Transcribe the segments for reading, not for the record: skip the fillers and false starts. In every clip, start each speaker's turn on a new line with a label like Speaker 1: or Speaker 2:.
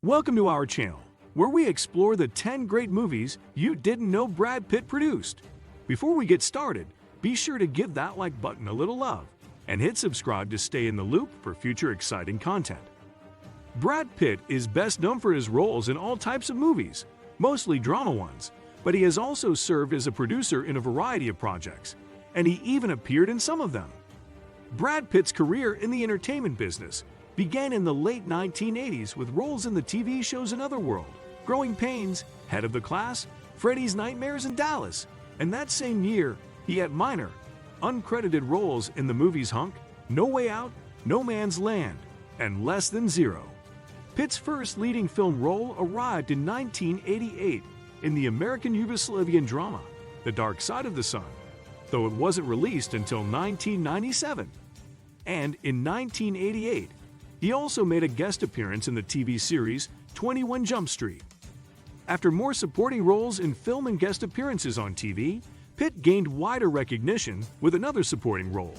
Speaker 1: Welcome to our channel, where we explore the 10 great movies you didn't know Brad Pitt produced. Before we get started, be sure to give that like button a little love and hit subscribe to stay in the loop for future exciting content. Brad Pitt is best known for his roles in all types of movies, mostly drama ones, but he has also served as a producer in a variety of projects, and he even appeared in some of them. Brad Pitt's career in the entertainment business began in the late 1980s with roles in the TV shows Another World, Growing Pains, Head of the Class, Freddy's Nightmares, and Dallas. And that same year, he had minor, uncredited roles in the movies Hunk, No Way Out, No Man's Land, and Less Than Zero. Pitt's first leading film role arrived in 1988 in the American-Yugoslavian drama, The Dark Side of the Sun, though it wasn't released until 1997. And in 1988, he also made a guest appearance in the TV series 21 Jump Street. After more supporting roles in film and guest appearances on TV, Pitt gained wider recognition with another supporting role,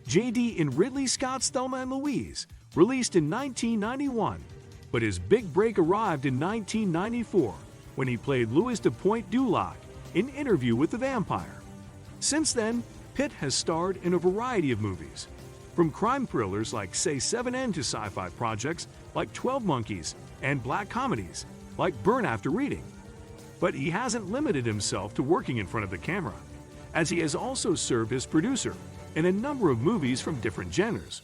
Speaker 1: JD in Ridley Scott's Thelma and Louise, released in 1991. But his big break arrived in 1994 when he played Louise de Pointe in Interview with the Vampire. Since then, Pitt has starred in a variety of movies, from crime thrillers like Say 7N to sci-fi projects like 12 Monkeys and black comedies like Burn After Reading. But he hasn't limited himself to working in front of the camera, as he has also served as producer in a number of movies from different genres,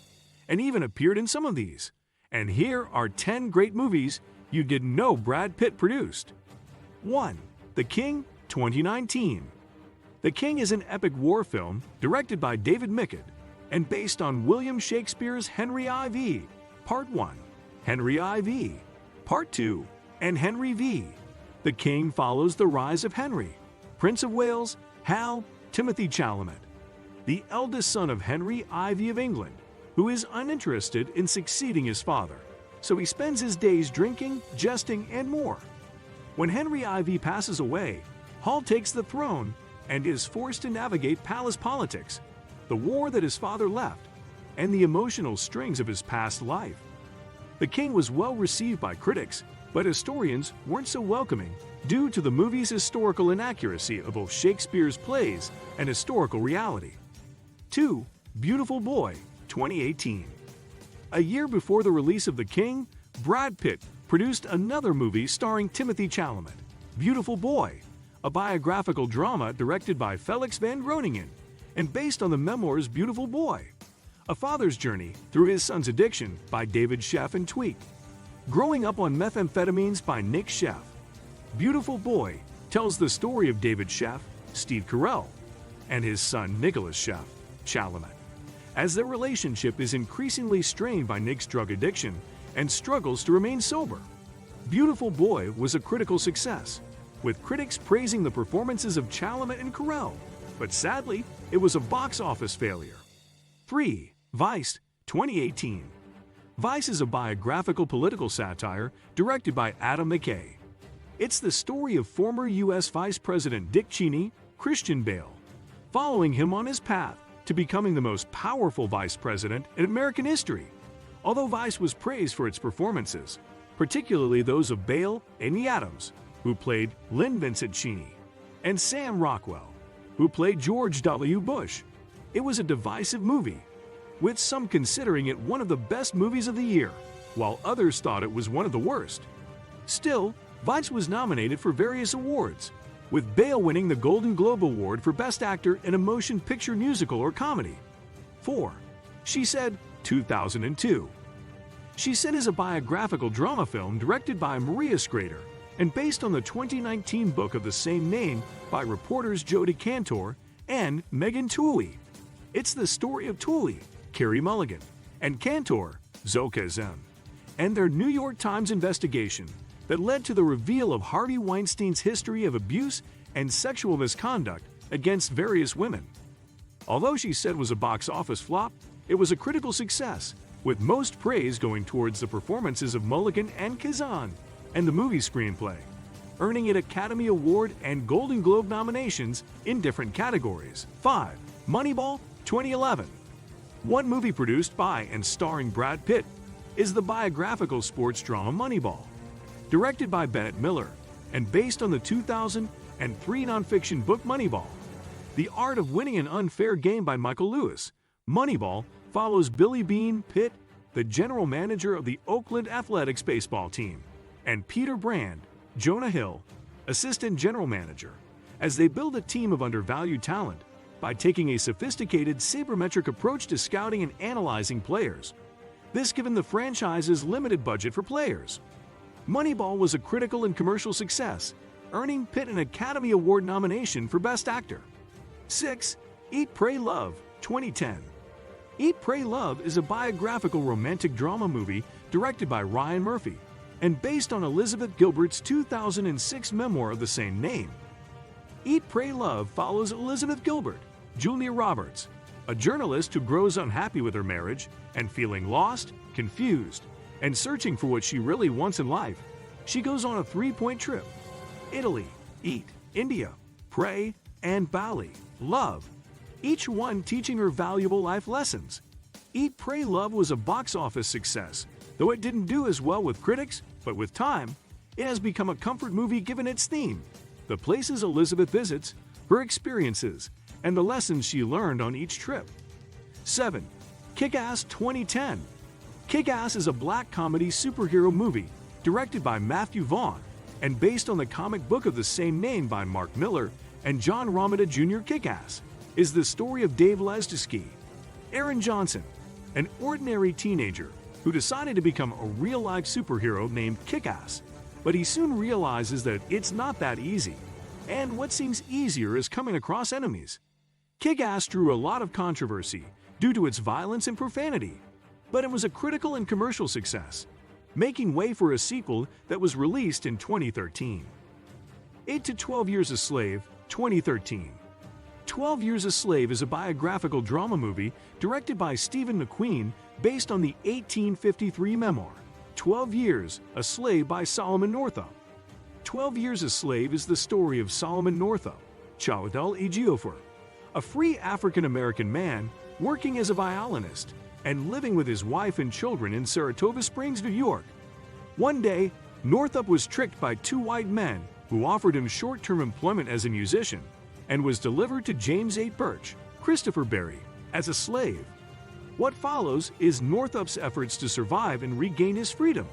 Speaker 1: and even appeared in some of these. And here are 10 great movies you didn't know Brad Pitt produced. 1. The King, 2019. The King is an epic war film directed by David Mickett and based on William Shakespeare's Henry IV, Part 1, Henry IV, Part 2, and Henry V. The King follows the rise of Henry, Prince of Wales, Hal, Timothy Chalamet, the eldest son of Henry IV of England, who is uninterested in succeeding his father, so he spends his days drinking, jesting, and more. When Henry IV passes away, Hal takes the throne and is forced to navigate palace politics, the war that his father left, and the emotional strings of his past life. The King was well received by critics, but historians weren't so welcoming due to the movie's historical inaccuracy of both Shakespeare's plays and historical reality. 2. Beautiful Boy, 2018. A year before the release of The King, Brad Pitt produced another movie starring Timothy Chalamet, Beautiful Boy, a biographical drama directed by Felix van Groningen and based on the memoirs Beautiful Boy, a father's journey through his son's addiction by David Sheff and Tweak. Growing up on methamphetamines by Nick Sheff, Beautiful Boy tells the story of David Sheff, Steve Carell, and his son Nicholas Sheff, Chalamet, as their relationship is increasingly strained by Nick's drug addiction and struggles to remain sober. Beautiful Boy was a critical success, with critics praising the performances of Chalamet and Carell, but sadly, it was a box office failure. 3. Vice, 2018. Vice is a biographical political satire directed by Adam McKay. It's the story of former U.S. Vice President Dick Cheney, Christian Bale, following him on his path to becoming the most powerful vice president in American history. Although Vice was praised for its performances, particularly those of Bale and Amy Adams, who played Lynn Vincent Cheney, and Sam Rockwell, who played George W. Bush, it was a divisive movie, with some considering it one of the best movies of the year, while others thought it was one of the worst. Still, Vice was nominated for various awards, with Bale winning the Golden Globe Award for Best Actor in a Motion Picture Musical or Comedy. 4. She Said, 2002. She Said is a biographical drama film directed by Maria Schrader and based on the 2019 book of the same name by reporters Jodie Cantor and Megan Tooley. It's the story of Tooley, Carey Mulligan, and Cantor, Zoka Zem, and their New York Times investigation that led to the reveal of Harvey Weinstein's history of abuse and sexual misconduct against various women. Although She Said was a box office flop, it was a critical success, with most praise going towards the performances of Mulligan and Kazan and the movie screenplay, earning it Academy Award and Golden Globe nominations in different categories. 5. Moneyball, 2011. One movie produced by and starring Brad Pitt is the biographical sports drama Moneyball, directed by Bennett Miller, and based on the 2003 nonfiction book Moneyball. The Art of Winning an Unfair Game by Michael Lewis. Moneyball follows Billy Bean Pitt, the general manager of the Oakland Athletics baseball team, and Peter Brand, Jonah Hill, assistant general manager, as they build a team of undervalued talent by taking a sophisticated sabermetric approach to scouting and analyzing players. This given the franchise's limited budget for players. Moneyball was a critical and commercial success, earning Pitt an Academy Award nomination for Best Actor. 6. Eat, Pray, Love, 2010. Eat, Pray, Love is a biographical romantic drama movie directed by Ryan Murphy and based on Elizabeth Gilbert's 2006 memoir of the same name. Eat, Pray, Love follows Elizabeth Gilbert, Julia Roberts, a journalist who grows unhappy with her marriage and feeling lost, confused, and searching for what she really wants in life. She goes on a 3-point trip: Italy, eat, India, pray, and Bali, love, each one teaching her valuable life lessons. Eat, Pray, Love was a box office success, though it didn't do as well with critics, but with time, it has become a comfort movie given its theme, the places Elizabeth visits, her experiences, and the lessons she learned on each trip. 7. Kickass, 2010. Kickass is a black comedy superhero movie directed by Matthew Vaughn and based on the comic book of the same name by Mark Miller and John Romita Jr. Kickass is the story of Dave Lesdesky, Aaron Johnson, an ordinary teenager who decided to become a real-life superhero named Kickass, but he soon realizes that it's not that easy, and what seems easier is coming across enemies. Kickass drew a lot of controversy due to its violence and profanity, but it was a critical and commercial success, making way for a sequel that was released in 2013. 8 to 12 Years a Slave, 2013. 12 Years a Slave is a biographical drama movie directed by Stephen McQueen based on the 1853 memoir, 12 Years a Slave by Solomon Northup. 12 Years a Slave is the story of Solomon Northup, Chiwetel Ejiofor, a free African-American man working as a violinist and living with his wife and children in Saratoga Springs, New York. One day, Northup was tricked by 2 white men who offered him short-term employment as a musician and was delivered to James 8 Birch, Christopher Berry, as a slave. What follows is Northup's efforts to survive and regain his freedom,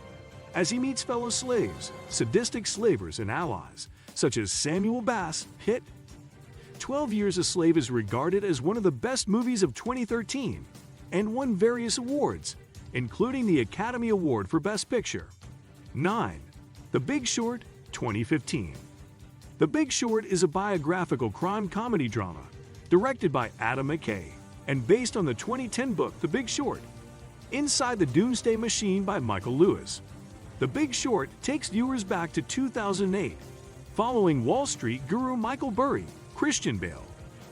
Speaker 1: as he meets fellow slaves, sadistic slavers, and allies, such as Samuel Bass, Pitt. 12 Years a Slave is regarded as one of the best movies of 2013 and won various awards, including the Academy Award for Best Picture. 9. The Big Short, 2015. The Big Short is a biographical crime comedy drama directed by Adam McKay and based on the 2010 book The Big Short, Inside the Doomsday Machine by Michael Lewis. The Big Short takes viewers back to 2008, following Wall Street guru Michael Burry, Christian Bale,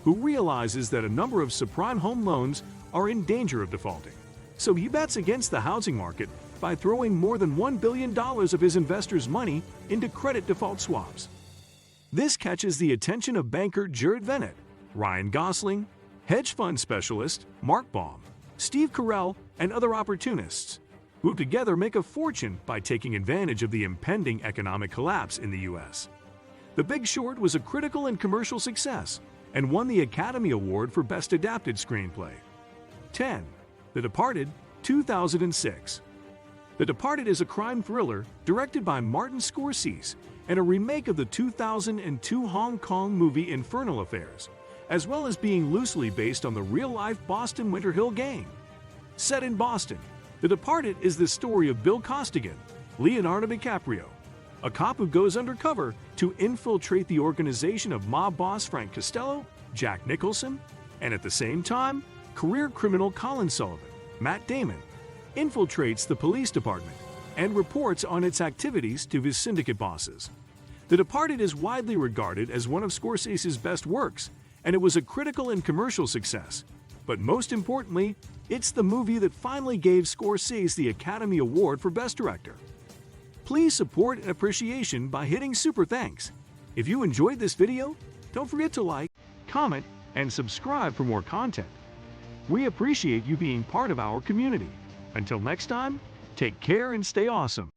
Speaker 1: who realizes that a number of subprime home loans are in danger of defaulting. So he bets against the housing market by throwing more than $1 billion of his investors' money into credit default swaps. This catches the attention of banker Jared Vennett, Ryan Gosling, hedge fund specialist Mark Baum, Steve Carell, and other opportunists, who together make a fortune by taking advantage of the impending economic collapse in the U.S. The Big Short was a critical and commercial success and won the Academy Award for Best Adapted Screenplay. 10. The Departed, 2006. The Departed is a crime thriller directed by Martin Scorsese and a remake of the 2002 Hong Kong movie Infernal Affairs, as well as being loosely based on the real-life Boston Winter Hill Gang. Set in Boston, The Departed is the story of Bill Costigan, Leonardo DiCaprio, a cop who goes undercover to infiltrate the organization of mob boss Frank Costello, Jack Nicholson, and at the same time, career criminal Colin Sullivan, Matt Damon, infiltrates the police department and reports on its activities to his syndicate bosses. The Departed is widely regarded as one of Scorsese's best works, and it was a critical and commercial success. But most importantly, it's the movie that finally gave Scorsese the Academy Award for Best Director. Please support and appreciation by hitting super thanks. If you enjoyed this video, don't forget to like, comment, and subscribe for more content. We appreciate you being part of our community. Until next time, take care and stay awesome.